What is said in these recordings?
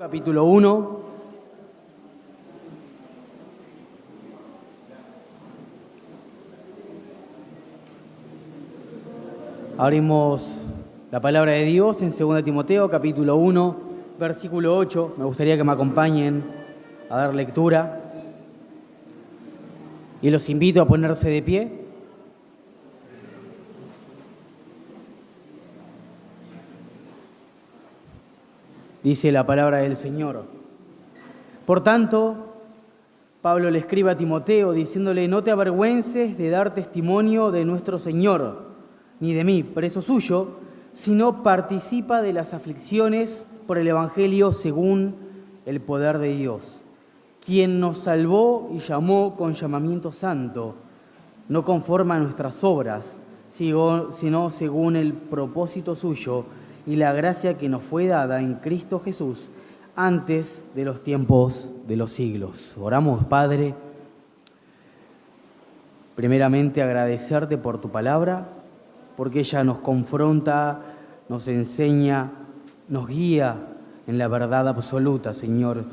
Capítulo 1. Abrimos la palabra de Dios en 2 Timoteo, capítulo 1, versículo 8. Me gustaría que me acompañen a dar lectura. Y los invito a ponerse de pie. Dice la palabra del Señor. Por tanto, Pablo le escribe a Timoteo diciéndole: no te avergüences de dar testimonio de nuestro Señor, ni de mí, preso suyo, sino participa de las aflicciones por el Evangelio según el poder de Dios, quien nos salvó y llamó con llamamiento santo, no conforme a nuestras obras, sino según el propósito suyo y la gracia que nos fue dada en Cristo Jesús antes de los tiempos de los siglos. Oramos, Padre. Primeramente agradecerte por tu palabra, porque ella nos confronta, nos enseña, nos guía en la verdad absoluta, Señor.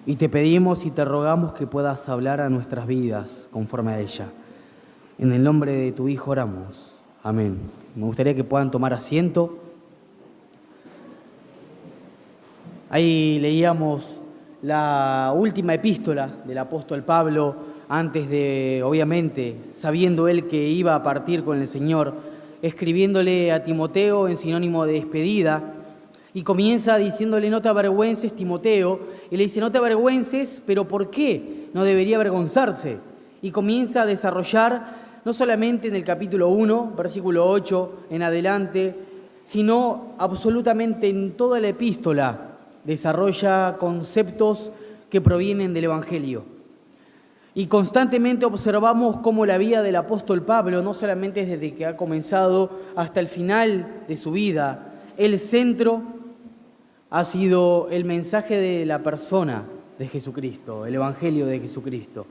Y te pedimos y te rogamos que puedas hablar a nuestras vidas conforme a ella. En el nombre de tu Hijo oramos. Amén. Me gustaría que puedan tomar asiento. Ahí leíamos la última epístola del apóstol Pablo, antes de, obviamente, sabiendo él que iba a partir con el Señor, escribiéndole a Timoteo en sinónimo de despedida, y comienza diciéndole: no te avergüences, Timoteo, y le dice: no te avergüences, pero ¿por qué no debería avergonzarse? Y comienza a desarrollar, no solamente en el capítulo 1, versículo 8 en adelante, sino absolutamente en toda la epístola, desarrolla conceptos que provienen del Evangelio. Y constantemente observamos cómo la vida del apóstol Pablo, no solamente desde que ha comenzado hasta el final de su vida, el centro ha sido el mensaje de la persona de Jesucristo, el Evangelio de Jesucristo.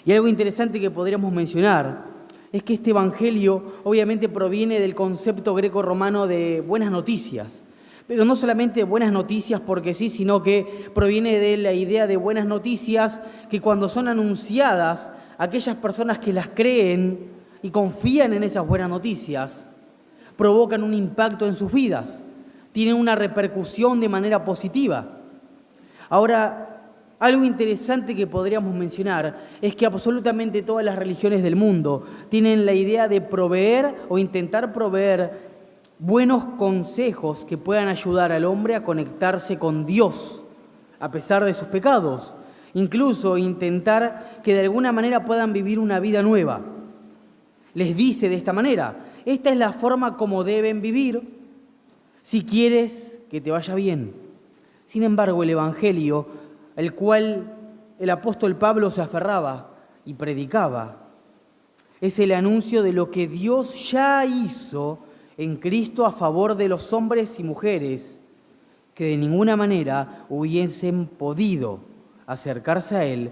Y algo interesante que podríamos mencionar es que este Evangelio obviamente proviene del concepto greco-romano de buenas noticias. Pero no solamente buenas noticias porque sí, sino que proviene de la idea de buenas noticias que cuando son anunciadas, aquellas personas que las creen y confían en esas buenas noticias, provocan un impacto en sus vidas, tienen una repercusión de manera positiva. Ahora, algo interesante que podríamos mencionar es que absolutamente todas las religiones del mundo tienen la idea de proveer o intentar proveer buenos consejos que puedan ayudar al hombre a conectarse con Dios a pesar de sus pecados, incluso intentar que de alguna manera puedan vivir una vida nueva. Les dice de esta manera: esta es la forma como deben vivir si quieres que te vaya bien. Sin embargo, el Evangelio, el cual el apóstol Pablo se aferraba y predicaba, es el anuncio de lo que Dios ya hizo en Cristo a favor de los hombres y mujeres que de ninguna manera hubiesen podido acercarse a Él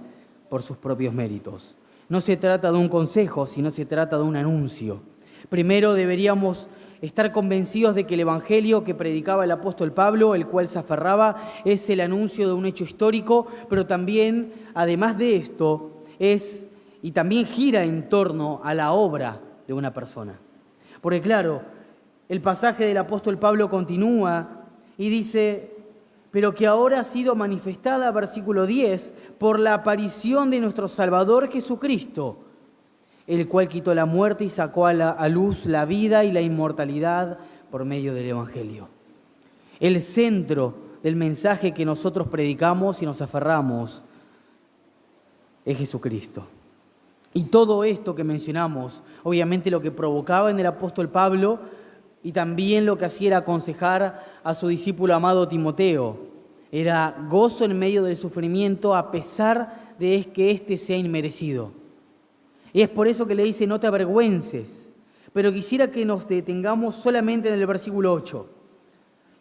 por sus propios méritos. No se trata de un consejo, sino se trata de un anuncio. Primero deberíamos estar convencidos de que el Evangelio que predicaba el apóstol Pablo, el cual se aferraba, es el anuncio de un hecho histórico, pero también, además de esto, y también gira en torno a la obra de una persona. Porque claro, el pasaje del apóstol Pablo continúa y dice: pero que ahora ha sido manifestada, versículo 10, por la aparición de nuestro Salvador Jesucristo, el cual quitó la muerte y sacó a luz la vida y la inmortalidad por medio del Evangelio. El centro del mensaje que nosotros predicamos y nos aferramos es Jesucristo. Y todo esto que mencionamos, obviamente lo que provocaba en el apóstol Pablo y también lo que hacía era aconsejar a su discípulo amado Timoteo, era gozo en medio del sufrimiento a pesar de que éste sea inmerecido. Y es por eso que le dice: no te avergüences. Pero quisiera que nos detengamos solamente en el versículo 8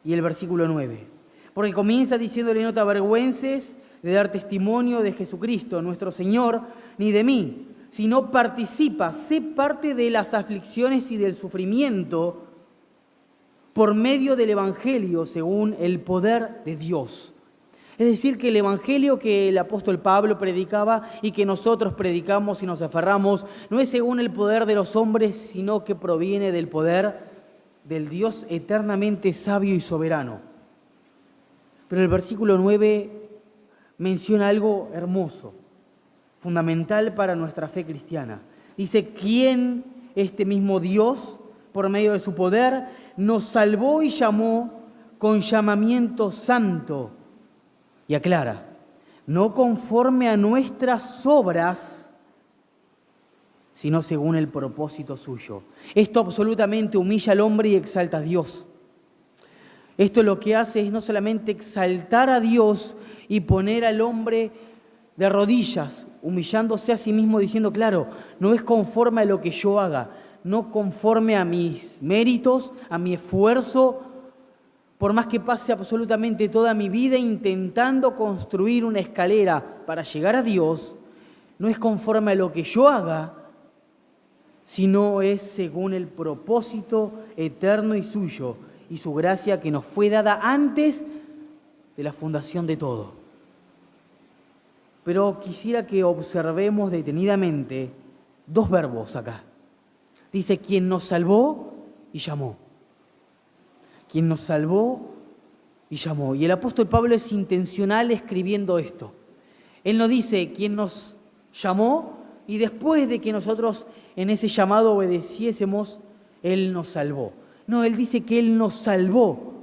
y el versículo 9. Porque comienza diciéndole: no te avergüences de dar testimonio de Jesucristo, nuestro Señor, ni de mí, sino participa, sé parte de las aflicciones y del sufrimiento por medio del Evangelio según el poder de Dios. Es decir, que el Evangelio que el apóstol Pablo predicaba y que nosotros predicamos y nos aferramos, no es según el poder de los hombres, sino que proviene del poder del Dios eternamente sabio y soberano. Pero el versículo 9 menciona algo hermoso, fundamental para nuestra fe cristiana. Dice, ¿quién este mismo Dios, por medio de su poder, nos salvó y llamó con llamamiento santo? Y aclara, no conforme a nuestras obras, sino según el propósito suyo. Esto absolutamente humilla al hombre y exalta a Dios. Esto lo que hace es no solamente exaltar a Dios y poner al hombre de rodillas, humillándose a sí mismo, diciendo, claro, no es conforme a lo que yo haga, no conforme a mis méritos, a mi esfuerzo, por más que pase absolutamente toda mi vida intentando construir una escalera para llegar a Dios, no es conforme a lo que yo haga, sino es según el propósito eterno y suyo y su gracia que nos fue dada antes de la fundación de todo. Pero quisiera que observemos detenidamente dos verbos acá. Dice, quien nos salvó y llamó. Quien nos salvó y llamó. Y el apóstol Pablo es intencional escribiendo esto. Él no dice quien nos llamó y después de que nosotros en ese llamado obedeciésemos, Él nos salvó. No, Él dice que Él nos salvó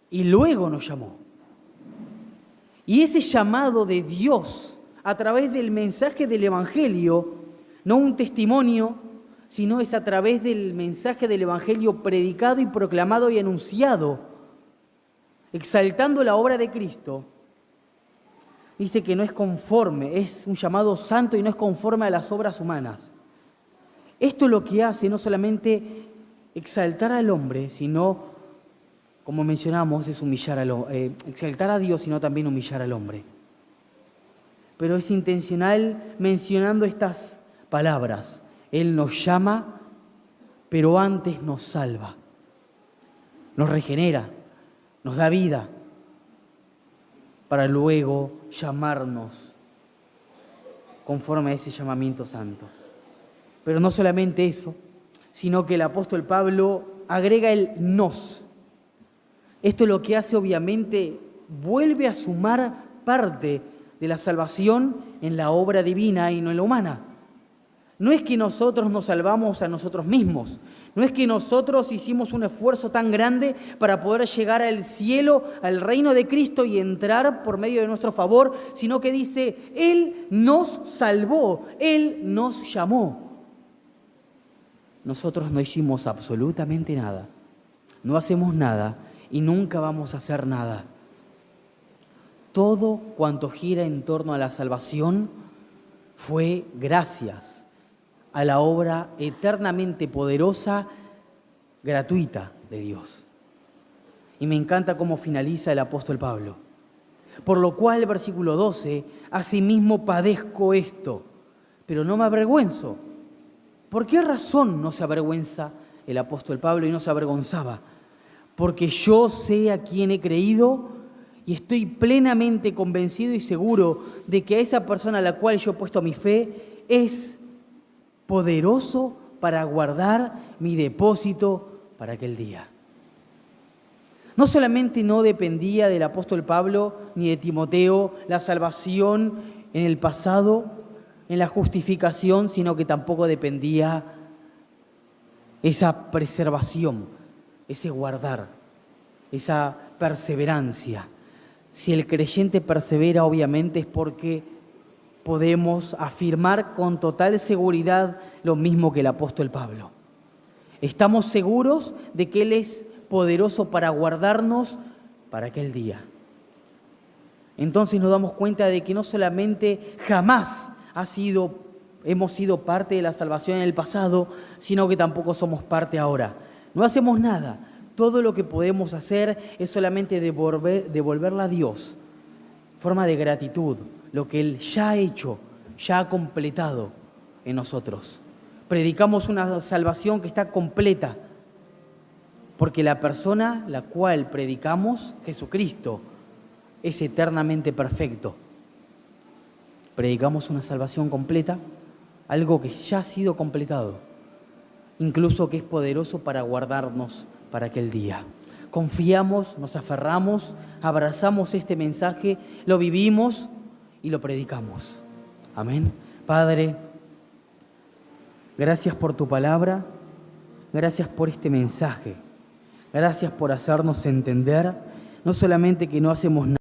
y luego nos llamó. Y ese llamado de Dios a través del mensaje del Evangelio, no un testimonio, sino es a través del mensaje del Evangelio predicado y proclamado y anunciado, exaltando la obra de Cristo, dice que no es conforme, es un llamado santo y no es conforme a las obras humanas. Esto lo que hace no solamente exaltar al hombre, sino, como mencionamos, es exaltar a Dios, sino también humillar al hombre. Pero es intencional mencionando estas palabras. Él nos llama, pero antes nos salva. Nos regenera, nos da vida, para luego llamarnos conforme a ese llamamiento santo. Pero no solamente eso, sino que el apóstol Pablo agrega el nos. Esto lo que hace, obviamente, vuelve a sumar parte de la salvación en la obra divina y no en la humana. No es que nosotros nos salvamos a nosotros mismos, no es que nosotros hicimos un esfuerzo tan grande para poder llegar al cielo, al reino de Cristo y entrar por medio de nuestro favor, sino que dice, Él nos salvó, Él nos llamó. Nosotros no hicimos absolutamente nada, no hacemos nada y nunca vamos a hacer nada. Todo cuanto gira en torno a la salvación fue gracias a la obra eternamente poderosa, gratuita de Dios. Y me encanta cómo finaliza el apóstol Pablo. Por lo cual, versículo 12, asimismo padezco esto, pero no me avergüenzo. ¿Por qué razón no se avergüenza el apóstol Pablo y no se avergonzaba? Porque yo sé a quién he creído y estoy plenamente convencido y seguro de que a esa persona a la cual yo he puesto mi fe es poderoso para guardar mi depósito para aquel día. No solamente no dependía del apóstol Pablo ni de Timoteo la salvación en el pasado, en la justificación, sino que tampoco dependía esa preservación, ese guardar, esa perseverancia. Si el creyente persevera, obviamente es porque podemos afirmar con total seguridad lo mismo que el apóstol Pablo. Estamos seguros de que Él es poderoso para guardarnos para aquel día. Entonces nos damos cuenta de que no solamente jamás hemos sido parte de la salvación en el pasado, sino que tampoco somos parte ahora. No hacemos nada. Todo lo que podemos hacer es solamente devolverla a Dios, forma de gratitud, lo que Él ya ha hecho, ya ha completado en nosotros. Predicamos una salvación que está completa, porque la persona la cual predicamos, Jesucristo, es eternamente perfecto. Predicamos una salvación completa, algo que ya ha sido completado, incluso que es poderoso para guardarnos para aquel día. Confiamos, nos aferramos, abrazamos este mensaje, lo vivimos y lo predicamos. Amén. Padre, gracias por tu palabra, gracias por este mensaje, gracias por hacernos entender, no solamente que no hacemos nada,